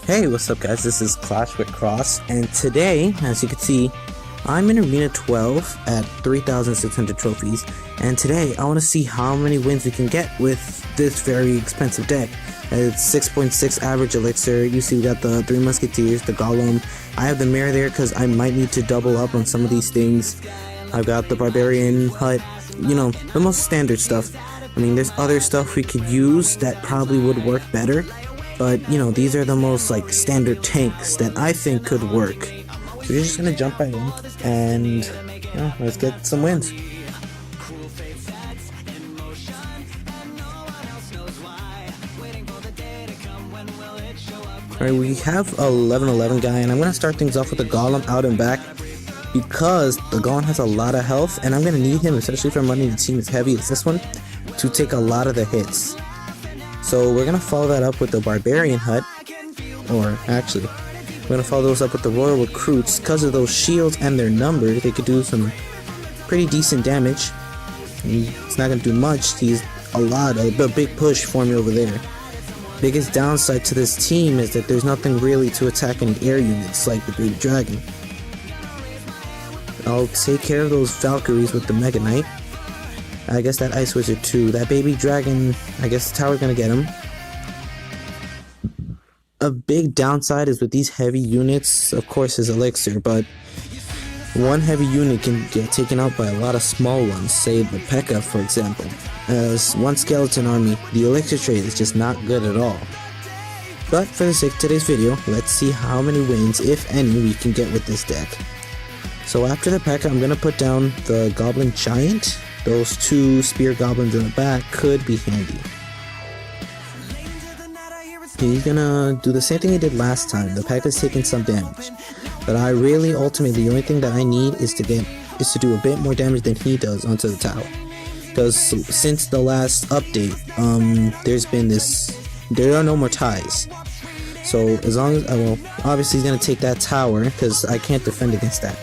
Hey, what's up guys, this is Clash with Cross, and today, as you can see, I'm in Arena 12 at 3,600 trophies, and today I want to see how many wins we can get with this very expensive deck. It's 6.6 average elixir. You see we got the 3 musketeers, the golem. I have the mirror there because I might need to double up on some of these things. I've got the barbarian hut, you know, the most standard stuff. I mean, there's other stuff we could use that probably would work better, but you know, these are the most like standard tanks that I think could work. So we're just gonna jump right in and let's get some wins. Alright, we have a 11-11 guy, and I'm gonna start things off with the golem out and back because the golem has a lot of health, and I'm gonna need him, especially if I'm running a team as heavy as this one, to take a lot of the hits. So we're gonna follow that up with the barbarian hut, or actually we're gonna follow those up with the royal recruits. Because of those shields and their number, they could do some pretty decent damage. It's not gonna do much. He's a big push for me over there. Biggest downside to this team is that there's nothing really to attack any air units like the big dragon. I'll take care of those Valkyries with the Mega Knight. I guess that Ice Wizard too. That baby dragon, I guess the tower's gonna get him. A big downside is with these heavy units, of course, is elixir, but one heavy unit can get taken out by a lot of small ones, say the P.E.K.K.A. for example. As one skeleton army, the elixir trade is just not good at all. But for the sake of today's video, let's see how many wins, if any, we can get with this deck. So after the P.E.K.K.A., I'm gonna put down the Goblin Giant. Those 2 spear goblins in the back could be handy. He's gonna do the same thing he did last time. The P.E.K.K.A.'s taking some damage, but I really ultimately the only thing that I need is to do a bit more damage than he does onto the tower. Because since the last update, there are no more ties. So as long as obviously he's gonna take that tower because I can't defend against that.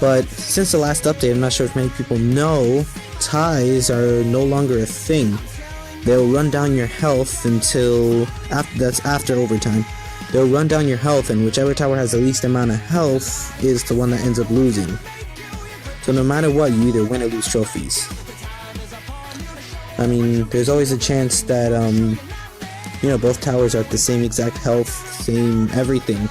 But since the last update, I'm not sure if many people know, ties are no longer a thing. They'll run down your health until after overtime. They'll run down your health, and whichever tower has the least amount of health is the one that ends up losing. So no matter what, you either win or lose trophies. I mean, there's always a chance that both towers are at the same exact health, same everything.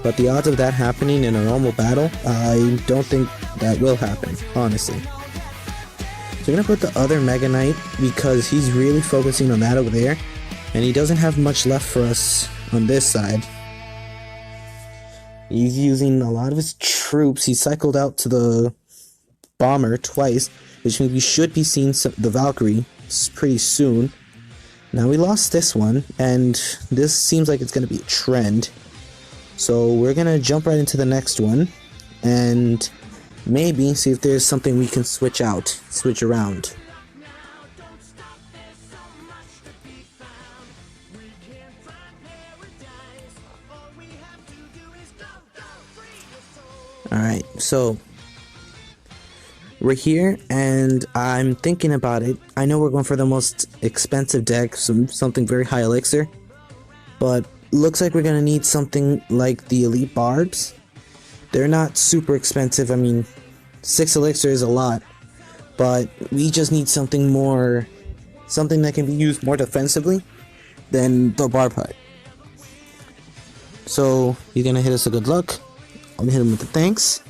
But the odds of that happening in a normal battle, I don't think that will happen, honestly. So we're gonna put the other Mega Knight because he's really focusing on that over there, and he doesn't have much left for us on this side. He's using a lot of his troops. He cycled out to the bomber twice, which means we should be seeing the Valkyrie pretty soon. Now we lost this one, and this seems like it's gonna be a trend. So we're gonna jump right into the next one and maybe see if there's something we can switch around. Alright, so we're here and I'm thinking about it. I know we're going for the most expensive deck, something very high elixir, but looks like we're gonna need something like the elite barbs. They're not super expensive. I mean, 6 elixir is a lot, but we just need something that can be used more defensively than the barb hut. So he's gonna hit us a good luck. I'm gonna hit him with the thanks.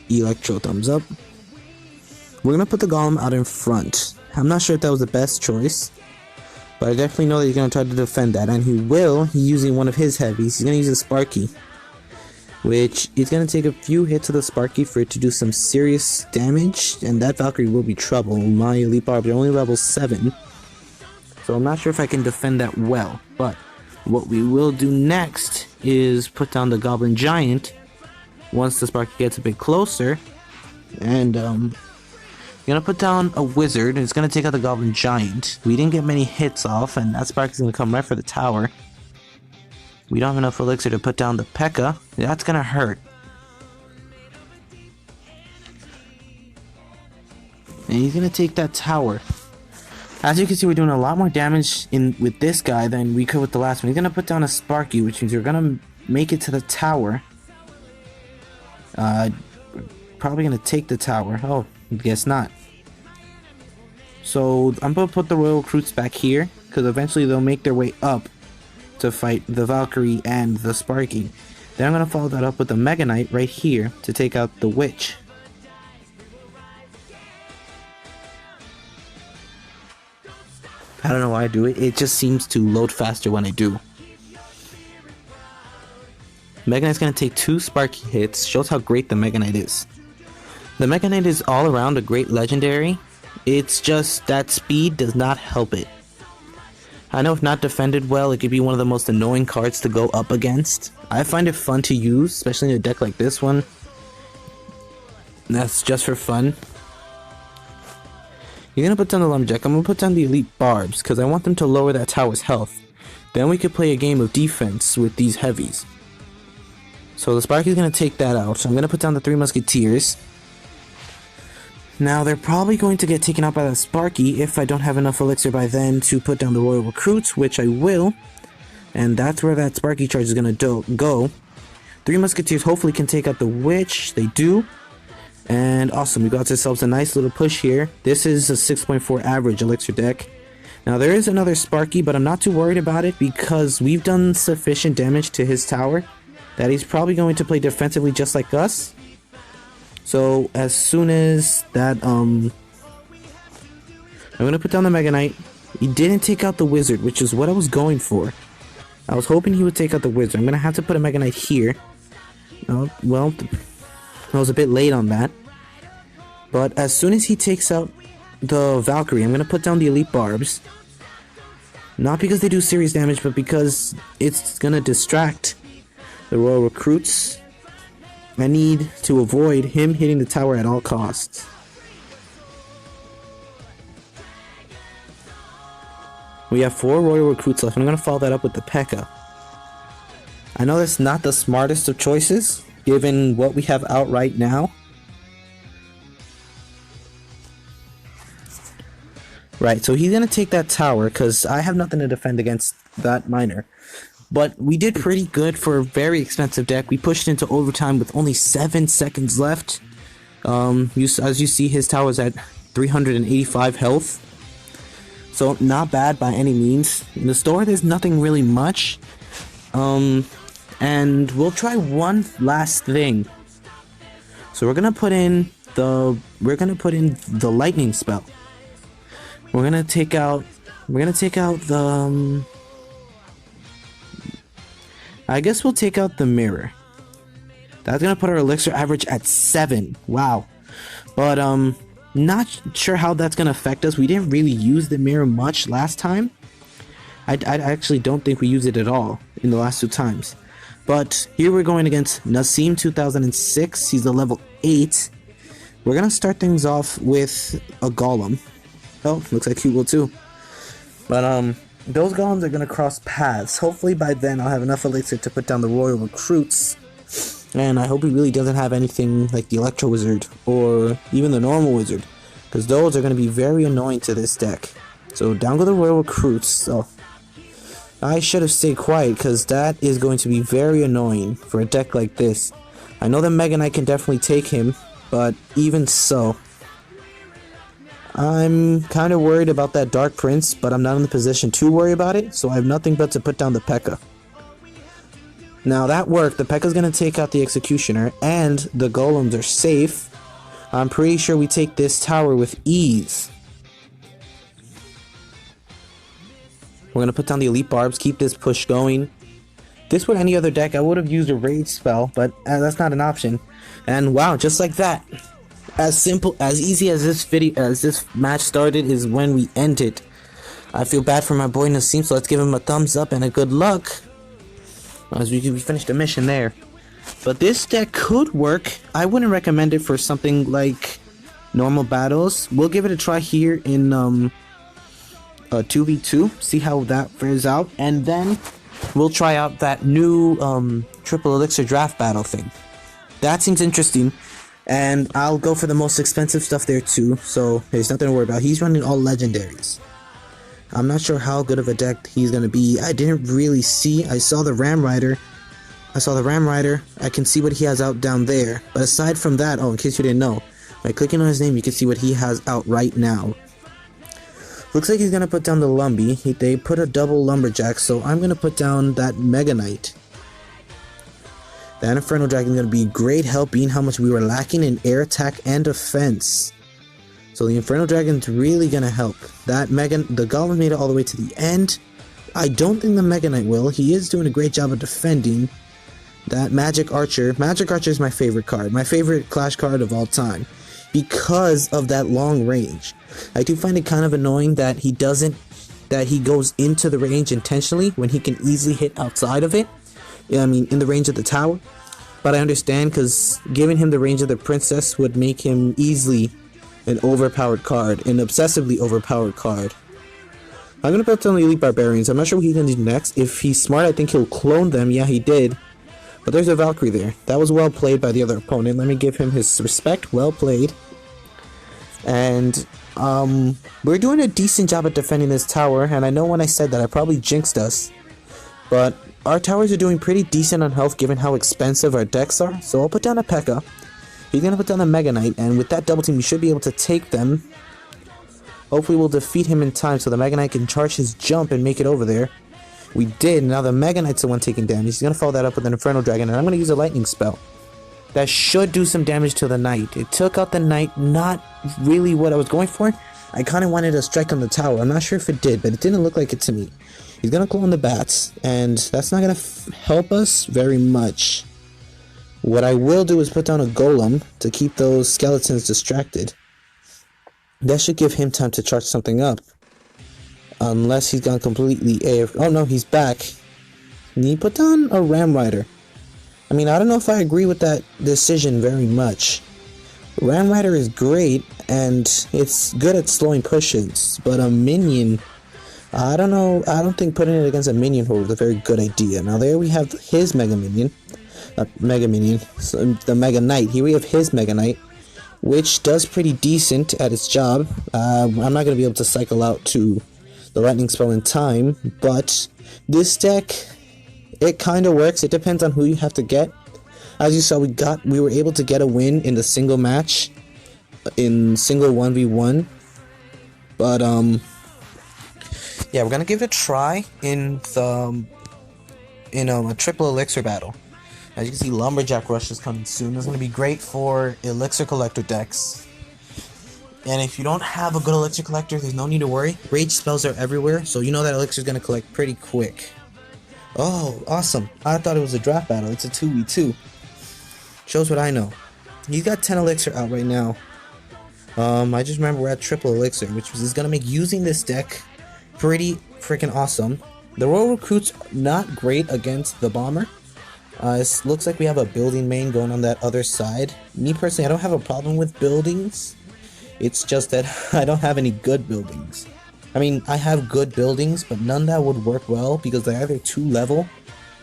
Electro thumbs up. We're gonna put the golem out in front. I'm not sure if that was the best choice, but I definitely know that he's going to try to defend that, and he will. He's using one of his heavies. He's going to use a Sparky, which is going to take a few hits of the Sparky for it to do some serious damage, and that Valkyrie will be trouble. My elite barbs are only level 7, so I'm not sure if I can defend that well. But what we will do next is put down the Goblin Giant once the Sparky gets a bit closer, and gonna put down a wizard, and it's gonna take out the Goblin Giant. We didn't get many hits off, and that Sparky's gonna come right for the tower. We don't have enough elixir to put down the P.E.K.K.A. That's gonna hurt. And he's gonna take that tower. As you can see, we're doing a lot more damage with this guy than we could with the last one. He's gonna put down a Sparky, which means we're gonna make it to the tower. Probably gonna take the tower. Oh, guess not. So I'm gonna put the royal recruits back here, because eventually they'll make their way up to fight the Valkyrie and the Sparky. Then I'm gonna follow that up with the Mega Knight right here to take out the witch. I don't know why I do it. It just seems to load faster when I do. Mega Knight's gonna take 2 Sparky hits. Shows how great the Mega Knight is. The Mega Knight is all around a great legendary. It's just that speed does not help it. I know if not defended well, it could be one of the most annoying cards to go up against. I find it fun to use, especially in a deck like this one. That's just for fun. You're gonna put down the Lumberjack. I'm gonna put down the Elite Barbs, because I want them to lower that tower's health. Then we could play a game of defense with these heavies. So the Sparky's gonna take that out. So I'm gonna put down the 3 Musketeers. Now they're probably going to get taken out by the Sparky if I don't have enough elixir by then to put down the Royal Recruits, which I will. And that's where that Sparky charge is gonna go. 3 Musketeers hopefully can take out the Witch. They do. And awesome, we got ourselves a nice little push here. This is a 6.4 average elixir deck. Now there is another Sparky, but I'm not too worried about it because we've done sufficient damage to his tower that he's probably going to play defensively just like us. So as soon as that, I'm gonna put down the Mega Knight. He didn't take out the Wizard, which is what I was going for. I was hoping he would take out the Wizard. I'm gonna have to put a Mega Knight here. Oh, well, I was a bit late on that. But as soon as he takes out the Valkyrie, I'm gonna put down the Elite Barbs. Not because they do serious damage, but because it's gonna distract the Royal Recruits. I need to avoid him hitting the tower at all costs. We have 4 Royal Recruits left, and I'm going to follow that up with the P.E.K.K.A. I know that's not the smartest of choices, given what we have out right now. Right, so he's going to take that tower, because I have nothing to defend against that miner. But we did pretty good for a very expensive deck. We pushed into overtime with only 7 seconds left. As you see, his tower's at 385 health. So not bad by any means. In the store, there's nothing really much. And we'll try one last thing. So we're gonna put in the lightning spell. We're gonna take out the I guess we'll take out the mirror. That's gonna put our elixir average at 7. Wow. But not sure how that's gonna affect us. We didn't really use the mirror much last time. I actually don't think we used it at all in the last 2 times. But here we're going against Nassim 2006. He's a level 8. We're gonna start things off with a golem. Oh, looks like he will too. But those golems are going to cross paths. Hopefully by then I'll have enough elixir to put down the Royal Recruits. And I hope he really doesn't have anything like the Electro Wizard or even the normal Wizard, because those are going to be very annoying to this deck. So down go the Royal Recruits. So I should have stayed quiet, because that is going to be very annoying for a deck like this. I know that Mega Knight can definitely take him, but even so, I'm kind of worried about that Dark Prince, but I'm not in the position to worry about it, so I have nothing but to put down the P.E.K.K.A. Now that worked. The P.E.K.K.A is going to take out the Executioner, and the Golems are safe. I'm pretty sure we take this tower with ease. We're going to put down the Elite Barbs, keep this push going. This were any other deck, I would have used a Rage spell, but that's not an option. And wow, just like that. As simple, as easy as this match started is when we end it. I feel bad for my boy Nassim, so let's give him a thumbs up and a good luck. As we finished the mission there. But this deck could work. I wouldn't recommend it for something like normal battles. We'll give it a try here in 2v2, see how that fares out, and then we'll try out that new triple elixir draft battle thing. That seems interesting. And I'll go for the most expensive stuff there too, so there's nothing to worry about. He's running all legendaries. I'm not sure how good of a deck he's going to be. I didn't really see. I saw the Ram Rider. I can see what he has out down there. But aside from that, oh, in case you didn't know, by clicking on his name, you can see what he has out right now. Looks like he's going to put down the Lumbee. They put a double Lumberjack, so I'm going to put down that Mega Knight. That Inferno Dragon is going to be great help, being how much we were lacking in air attack and defense. So the Inferno Dragon's really going to help. The Golem made it all the way to the end. I don't think the Mega Knight will. He is doing a great job of defending. That Magic Archer is my favorite card. My favorite Clash card of all time. Because of that long range. I do find it kind of annoying that he goes into the range intentionally when he can easily hit outside of it. I mean, in the range of the tower. But I understand, because giving him the range of the princess would make him easily an overpowered card, an obsessively overpowered card. I'm going to put down the Elite Barbarians. I'm not sure what he's going to do next. If he's smart, I think he'll clone them. Yeah, he did. But there's a Valkyrie there. That was well played by the other opponent. Let me give him his respect. Well played. And we're doing a decent job at defending this tower. And I know when I said that, I probably jinxed us. But our towers are doing pretty decent on health given how expensive our decks are. So I'll put down a P.E.K.K.A. He's going to put down a Mega Knight. And with that double team, we should be able to take them. Hopefully we'll defeat him in time so the Mega Knight can charge his jump and make it over there. We did. Now the Mega Knight's the one taking damage. He's going to follow that up with an Inferno Dragon. And I'm going to use a Lightning Spell. That should do some damage to the Knight. It took out the Knight. Not really what I was going for. I kind of wanted to strike on the tower. I'm not sure if it did, but it didn't look like it to me. He's going to clone the bats. And that's not going to help us very much. What I will do is put down a Golem to keep those skeletons distracted. That should give him time to charge something up. Unless he's gone completely AF. Oh no, he's back. And he put down a Ram Rider. I mean, I don't know if I agree with that decision very much. Ram Rider is great, and it's good at slowing pushes. But a minion, I don't know. I don't think putting it against a minion was a very good idea. Now there we have his Mega Minion. The Mega Knight. Here we have his Mega Knight, which does pretty decent at its job. I'm not going to be able to cycle out to the Lightning Spell in time, but this deck, it kind of works. It depends on who you have to get. As you saw, we were able to get a win in the single match, in single 1v1. But yeah, we're gonna give it a try in the a triple elixir battle. As you can see, Lumberjack Rush is coming soon. It's gonna be great for elixir collector decks. And if you don't have a good elixir collector, there's no need to worry. Rage spells are everywhere, so you know that elixir is going to collect pretty quick. Oh, awesome. I thought it was a draft battle. It's a 2v2. Shows what I know. He's got 10 elixir out right now. I just remember we're at triple elixir, which is going to make using this deck pretty freaking awesome. The Royal Recruit's not great against the Bomber. It looks like we have a building main going on that other side. Me personally, I don't have a problem with buildings. It's just that I don't have any good buildings. I mean, I have good buildings, but none that would work well because they're either too level,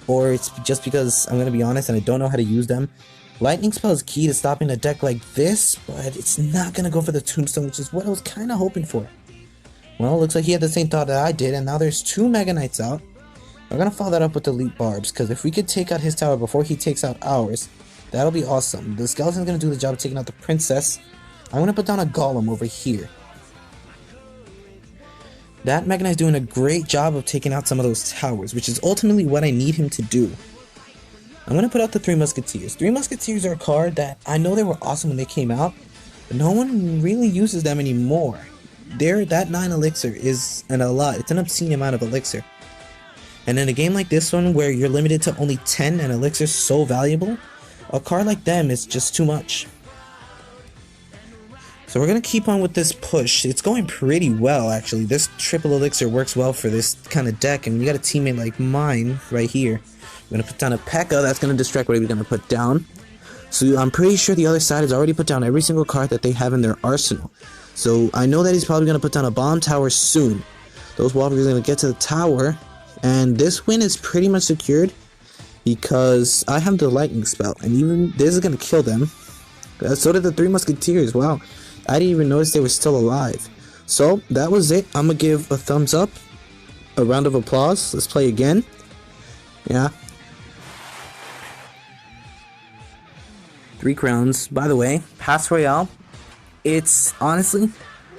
or it's just because, I'm going to be honest, and I don't know how to use them. Lightning Spell is key to stopping a deck like this, but it's not going to go for the Tombstone, which is what I was kind of hoping for. Well, looks like he had the same thought that I did, and now there's 2 Mega Knights out. We're going to follow that up with Elite Barbs, because if we could take out his tower before he takes out ours, that'll be awesome. The Skeleton's going to do the job of taking out the Princess. I'm going to put down a Golem over here. That Mega Knight's doing a great job of taking out some of those towers, which is ultimately what I need him to do. I'm going to put out the 3 Musketeers. 3 Musketeers are a card that I know they were awesome when they came out, but no one really uses them anymore. That 9 elixir is a lot. It's an obscene amount of elixir. And in a game like this one, where you're limited to only 10 and elixir is so valuable, a card like them is just too much. So we're going to keep on with this push. It's going pretty well, actually. This triple elixir works well for this kind of deck, and you got a teammate like mine right here. I'm going to put down a P.E.K.K.A. That's going to distract what we're going to put down. So I'm pretty sure the other side has already put down every single card that they have in their arsenal. So I know that he's probably going to put down a bomb tower soon. Those Walkers are going to get to the tower, and this win is pretty much secured because I have the Lightning Spell, and even this is going to kill them. So did the 3 Musketeers. Wow. I didn't even notice they were still alive. So that was it. I'm gonna give a thumbs up, a round of applause. Let's play again. Yeah. 3 crowns. By the way, Pass Royale, it's honestly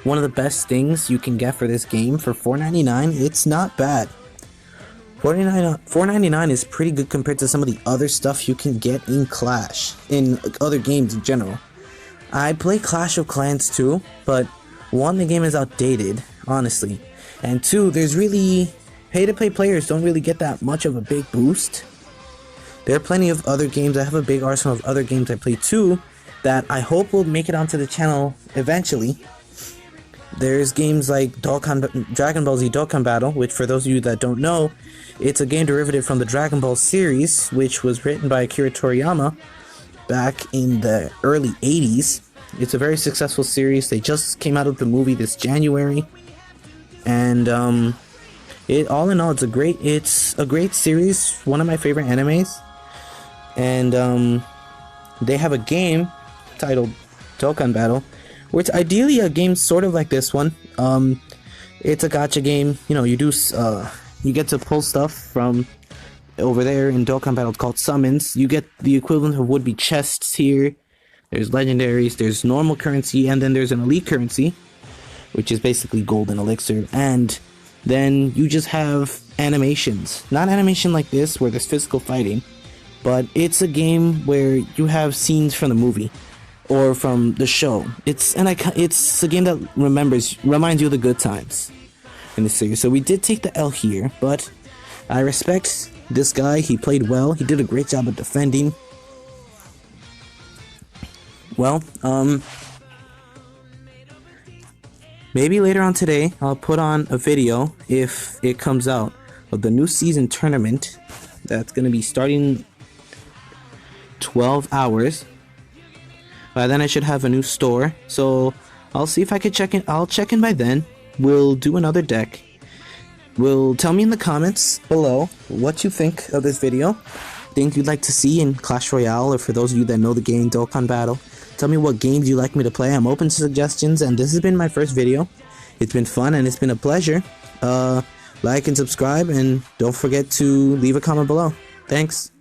one of the best things you can get for this game. For $4.99, it's not bad. $4.99 is pretty good compared to some of the other stuff you can get in Clash, in other games in general. I play Clash of Clans too, but 1, the game is outdated, honestly, and 2, there's really pay-to-play players don't really get that much of a big boost. There are plenty of other games. I have a big arsenal of other games I play too that I hope will make it onto the channel eventually. There's games like Dragonball Z Dokkan, which for those of you that don't know, it's a game derivative from the Dragon Ball series, which was written by Akira Toriyama back in the early 80s. It's a very successful series. They just came out with the movie this January, and all in all, it's a great series. One of my favorite animes, and they have a game titled Dokkan Battle, which ideally a game sort of like this one. It's a gacha game. You know, you get to pull stuff from over there in Dokkan Battle called summons. You get the equivalent of would-be chests here. There's legendaries, there's normal currency, and then there's an elite currency, which is basically gold and elixir. And then you just have animations. Not animation like this where there's physical fighting, but it's a game where you have scenes from the movie or from the show. It's a game that reminds you of the good times in the series. So we did take the L here, but I respect this guy. He played well. He did a great job of defending. Well, maybe later on today I'll put on a video, if it comes out, of the new season tournament that's going to be starting 12 hours. By then I should have a new store, so I'll see if I could check in. I'll check in by then. We'll do another deck. Tell me in the comments below what you think of this video, things you'd like to see in Clash Royale, or for those of you that know the game Dokkan Battle. Tell me what games you'd like me to play. I'm open to suggestions, and this has been my first video. It's been fun, and it's been a pleasure. Like and subscribe, and don't forget to leave a comment below. Thanks.